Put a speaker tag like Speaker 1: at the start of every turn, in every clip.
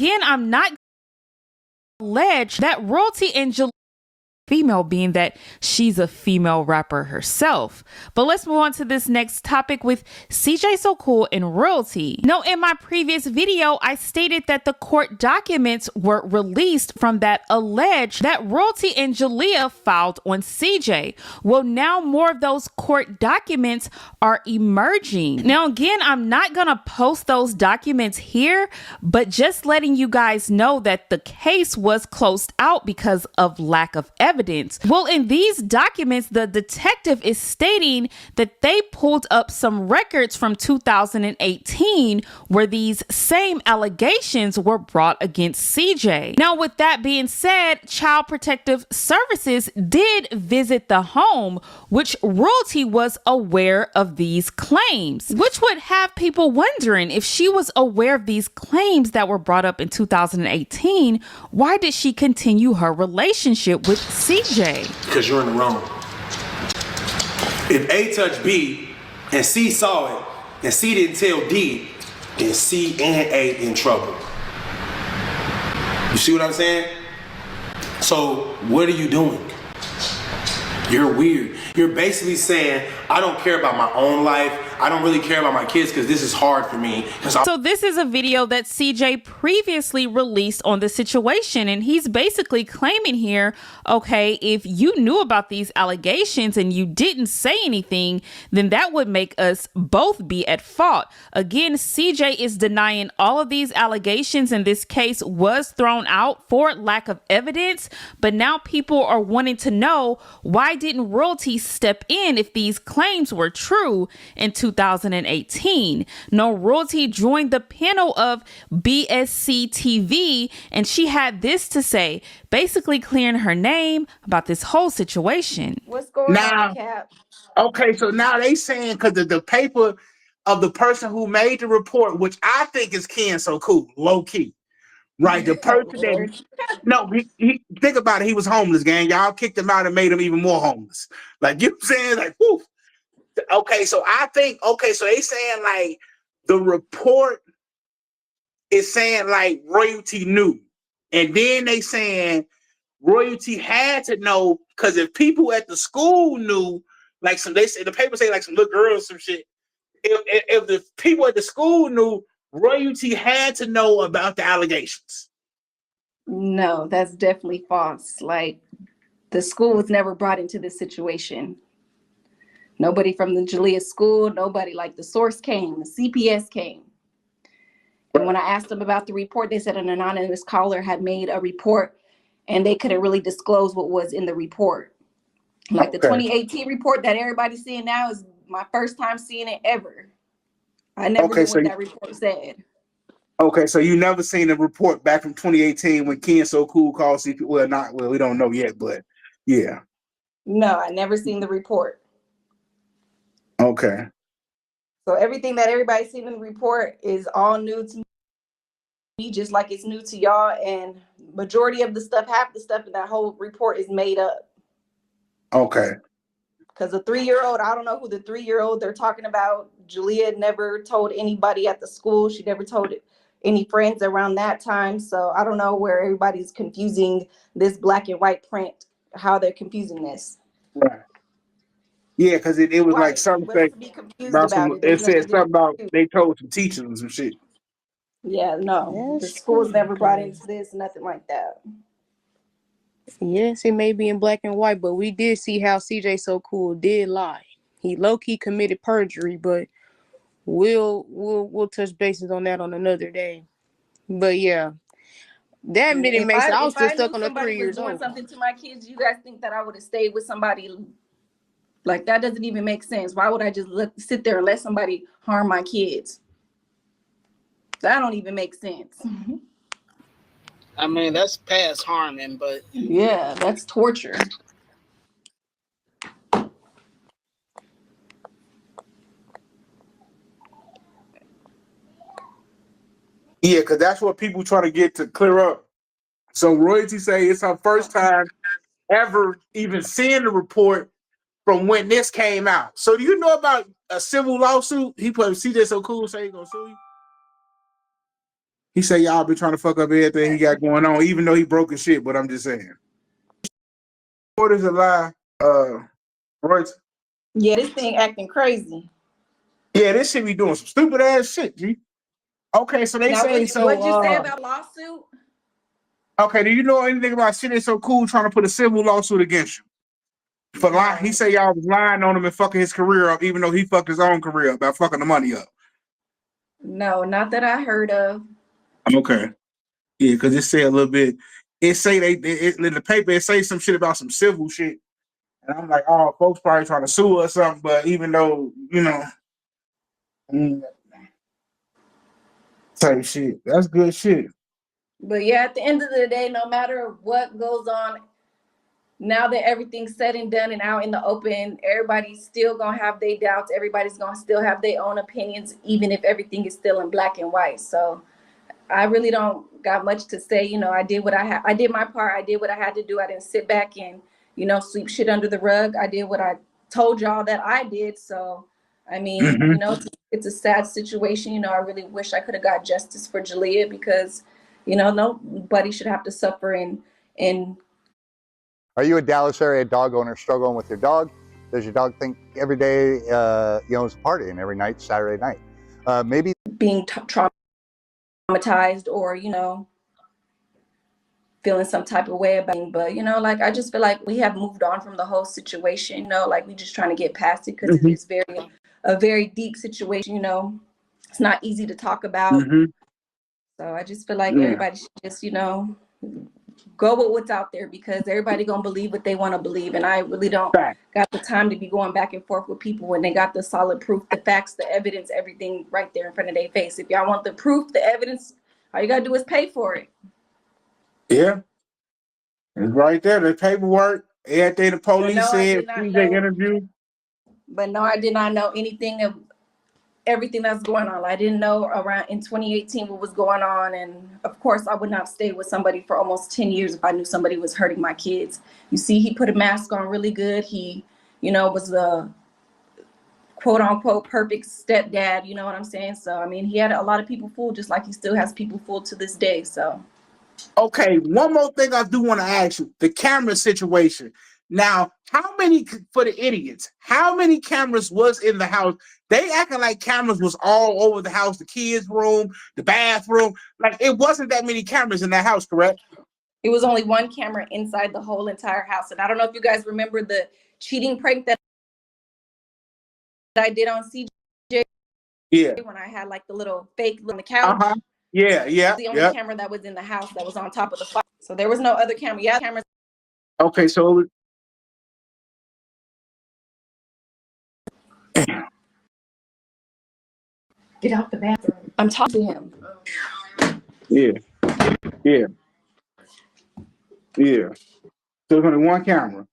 Speaker 1: Again, I'm not alleged that Royalty and Jaliyah female, being that she's a female rapper herself. But let's move on to this next topic with CJ So Cool and Royalty. Now, in my previous video, I stated that the court documents were released from that alleged that Royalty and Jaliyah filed on CJ. Well, now more of those court documents are emerging. Now, again, I'm not gonna post those documents here, but just letting you guys know that the case was closed out because of lack of evidence. Well, in these documents, the detective is stating that they pulled up some records from 2018 where these same allegations were brought against CJ. Now, with that being said, Child Protective Services did visit the home, which Royalty was aware of these claims, which would have people wondering, if she was aware of these claims that were brought up in 2018, why did she continue her relationship with CJ?
Speaker 2: Because you're in the wrong. If A touched B and C saw it and C didn't tell D, then C and A in trouble. You see what I'm saying? So what are you doing? You're weird. You're basically saying, I don't care about my own life. I don't really care about my kids because this is hard for me.
Speaker 1: So this is a video that CJ previously released on the situation, and he's basically claiming here, okay, if you knew about these allegations and you didn't say anything, then that would make us both be at fault. Again, CJ is denying all of these allegations, and this case was thrown out for lack of evidence, but now people are wanting to know, why didn't Royalty step in if these claims were true in 2018? No, Royalty joined the panel of BSC TV, and she had this to say, basically clearing her name about this whole situation.
Speaker 3: What's going on, Cap?
Speaker 4: Okay, so now they saying, because the paper of the person who made the report, which I think is Ken So Cool, low key. Right, the person that he think about it, he was homeless, gang. Y'all kicked him out and made him even more homeless. Like, you know what I'm saying? Like, whew. Okay, so I think, so they saying like the report is saying like Royalty knew. And then they saying Royalty had to know, because if people at the school knew, like they say, the paper say like some little girls, some shit. If the people at the school knew, Royalty had to know about the allegations.
Speaker 3: No, that's definitely false. Like, the school was never brought into this situation. Nobody from the Jaliyah school, nobody, like the source came, the CPS came. And when I asked them about the report, they said an anonymous caller had made a report and they couldn't really disclose what was in the report. Like the 2018 report that everybody's seeing now is my first time seeing it ever. I never knew what that report said.
Speaker 4: Okay, so you never seen the report back from 2018 when Ken So Cool called CPS? Well, we don't know yet, but yeah.
Speaker 3: No, I never seen the report.
Speaker 4: Okay.
Speaker 3: So everything that everybody's seen in the report is all new to me, just like it's new to y'all. And majority of the stuff, half the stuff in that whole report is made up.
Speaker 4: Okay.
Speaker 3: Because the 3-year-old, I don't know who the 3-year-old they're talking about. Jaliyah never told anybody at the school. She never told any friends around that time. So I don't know where everybody's confusing this black and white print, how they're confusing this.
Speaker 4: Right. Yeah, because it was right. Like something it said something about they told some teachers and some shit.
Speaker 3: Yeah, no. The school's never brought into this, nothing like that.
Speaker 5: Yes, it may be in black and white, but we did see how CJ So Cool did lie. He low-key committed perjury, but we'll touch bases on that on another day. But yeah, that didn't make sense. I was still stuck on the 3 years old.
Speaker 3: Doing something to my kids, you guys think that I would have stayed with somebody? Like, that doesn't even make sense. Why would I just sit there and let somebody harm my kids? That don't even make sense.
Speaker 6: I mean, that's past harming, but
Speaker 3: yeah, that's torture.
Speaker 4: Yeah, because that's what people try to get to clear up. So Royalty say it's her first time ever even seeing the report from when this came out. So do you know about a civil lawsuit? He put CJ So Cool say he gonna sue you. He said y'all been trying to fuck up everything he got going on, even though he broke his shit. But I'm just saying, what is a lie? Royce.
Speaker 3: Yeah, this thing acting crazy.
Speaker 4: Yeah, this shit be doing some stupid ass shit, G. Okay, so they
Speaker 3: Now,
Speaker 4: say so.
Speaker 3: what'd you say about lawsuit?
Speaker 4: Okay, do you know anything about shit ain't so cool trying to put a civil lawsuit against you? For lying, he said y'all was lying on him and fucking his career up, even though he fucked his own career up by fucking the money up.
Speaker 3: No, not that I heard of.
Speaker 4: Okay, yeah, because it say a little bit. It say in the paper. It say some shit about some civil shit, and I'm like, oh, folks probably trying to sue or something. But even though type shit, that's good shit.
Speaker 3: But yeah, at the end of the day, no matter what goes on, now that everything's said and done and out in the open, everybody's still gonna have their doubts. Everybody's gonna still have their own opinions, even if everything is still in black and white. So I really don't got much to say. I did what I did my part. I did what I had to do. I didn't sit back and, sweep shit under the rug. I did what I told y'all that I did. So, I mean, it's a sad situation. I really wish I could have got justice for Jaliyah because, nobody should have to suffer in.
Speaker 7: Are you a Dallas area dog owner struggling with your dog? Does your dog think every day, is a party and every night, Saturday night? Maybe
Speaker 3: being traumatized or, feeling some type of way about it. But, I just feel like we have moved on from the whole situation, we just trying to get past it because it is a very deep situation, it's not easy to talk about. So I just feel like everybody should just, go with what's out there because everybody gonna believe what they want to believe. And I really don't got the time to be going back and forth with people when they got the solid proof, the facts, the evidence, everything right there in front of their face. If y'all want the proof, the evidence, all you gotta do is pay for it.
Speaker 4: Yeah, it's right there. The paperwork, everything the police said, CJ interview.
Speaker 3: But no, I did not know anything of everything that's going on. I didn't know around in 2018 what was going on. And of course, I would not stay with somebody for almost 10 years if I knew somebody was hurting my kids. You see, he put a mask on really good. He, was the quote unquote perfect stepdad. You know what I'm saying? So, I mean, he had a lot of people fooled just like he still has people fooled to this day. So.
Speaker 4: Okay, one more thing I do want to ask you, the camera situation. Now, how many, for the idiots, how many cameras was in the house? They acting like cameras was all over the house, the kids' room, the bathroom. Like, it wasn't that many cameras in that house, correct?
Speaker 3: It was only one camera inside the whole entire house. And I don't know if you guys remember the cheating prank that I did on CJ.
Speaker 4: Yeah.
Speaker 3: When I had like the little fake on the couch.
Speaker 4: Yeah.
Speaker 3: The only camera that was in the house that was on top of the fire. So there was no other camera. Yeah, cameras.
Speaker 4: Okay, so
Speaker 3: Get out the bathroom. I'm talking to him.
Speaker 4: Yeah. So there's only one camera.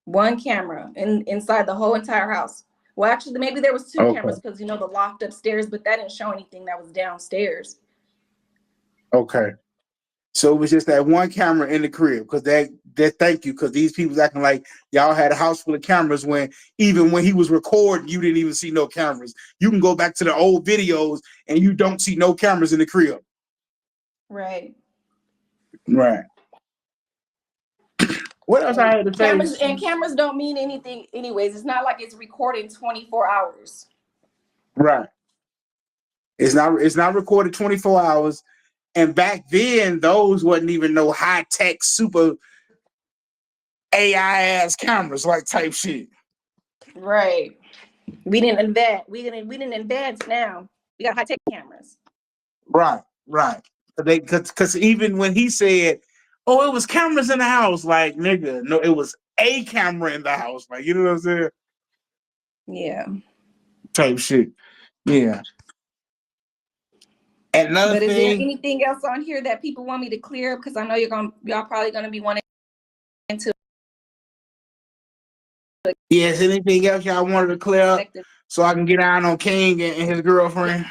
Speaker 3: One camera inside the whole entire house. Well, actually, maybe there was two cameras because the loft upstairs, but that didn't show anything that was downstairs.
Speaker 4: Okay. So it was just that one camera in the crib because that thank you, because these people's acting like y'all had a house full of cameras when even when he was recording, you didn't even see no cameras. You can go back to the old videos and you don't see no cameras in the crib.
Speaker 3: Right.
Speaker 4: What else I had to say?
Speaker 3: Cameras don't mean anything anyways. It's not like it's recording 24 hours.
Speaker 4: Right. It's not recorded 24 hours. And back then, those wasn't even no high-tech super AI ass cameras like type shit.
Speaker 3: Right. We didn't invent. We didn't advance now. We got high-tech cameras.
Speaker 4: Right. Because even when he said, "Oh, it was cameras in the house," like nigga, no, it was a camera in the house. Like, you know what I'm saying?
Speaker 3: Yeah.
Speaker 4: Type shit. Yeah. Another
Speaker 3: but is
Speaker 4: thing.
Speaker 3: There anything else on here that people want me to clear up? Because I know y'all probably gonna be wanting to.
Speaker 4: Yes. Anything else y'all wanted to clear up so I can get down on King and his girlfriend?